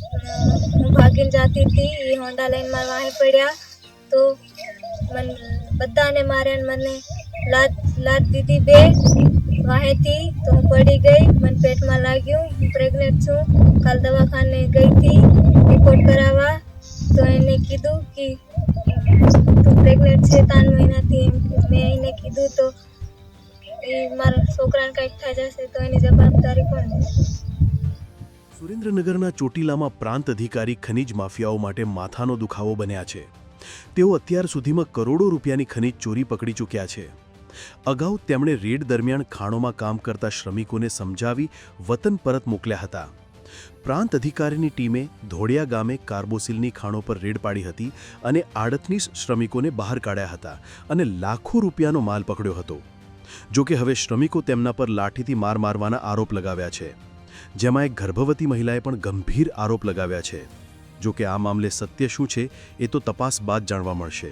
હું ભાગીને જાતી હતી, એ હોન્ડા લઈને મારા વાહે પડ્યા તો મને બધાને માર્યા, મને લાત દીધી બે વાહેથી, તો હું પડી ગઈ, મને પેટમાં લાગ્યું, હું પ્રેગ્નેન્ટ છું. કાલ દવાખાને ગઈ હતી રિપોર્ટ કરાવવા, તો એને કીધું કે તું પ્રેગ્નેન્ટ છે 3 મહિનાથી. મેં એને કીધું તો એ મારા છોકરાને કંઈક થઈ જશે તો એની જવાબદારી કોણ લેશે? સુરેન્દ્રનગરના ચોટીલામાં પ્રાંત અધિકારી ખનીજ માફિયાઓ માટે માથાનો દુખાવો બન્યા છે. તેઓ અત્યાર સુધીમાં કરોડો રૂપિયાની ખનીજ ચોરી પકડી ચૂક્યા છે. અગાઉ તેમણે રેડ દરમિયાન ખાણોમાં કામ કરતા શ્રમિકોને સમજાવી વતન પરત મોકલ્યા હતા. પ્રાંત અધિકારીની ટીમે ધોળિયા ગામે કાર્બોસિલની ખાણો પર રેડ પાડી હતી અને 38 શ્રમિકોને બહાર કાઢ્યા હતા અને લાખો રૂપિયાનો માલ પકડ્યો હતો. જોકે હવે શ્રમિકો તેમના પર લાઠીથી માર મારવાના આરોપ લગાવ્યા છે, જેમાં એક ગર્ભવતી મહિલાએ પણ ગંભીર આરોપ લગાવ્યા છે. જોકે આ મામલે સત્ય શું છે એ તો તપાસ બાદ જાણવા મળશે.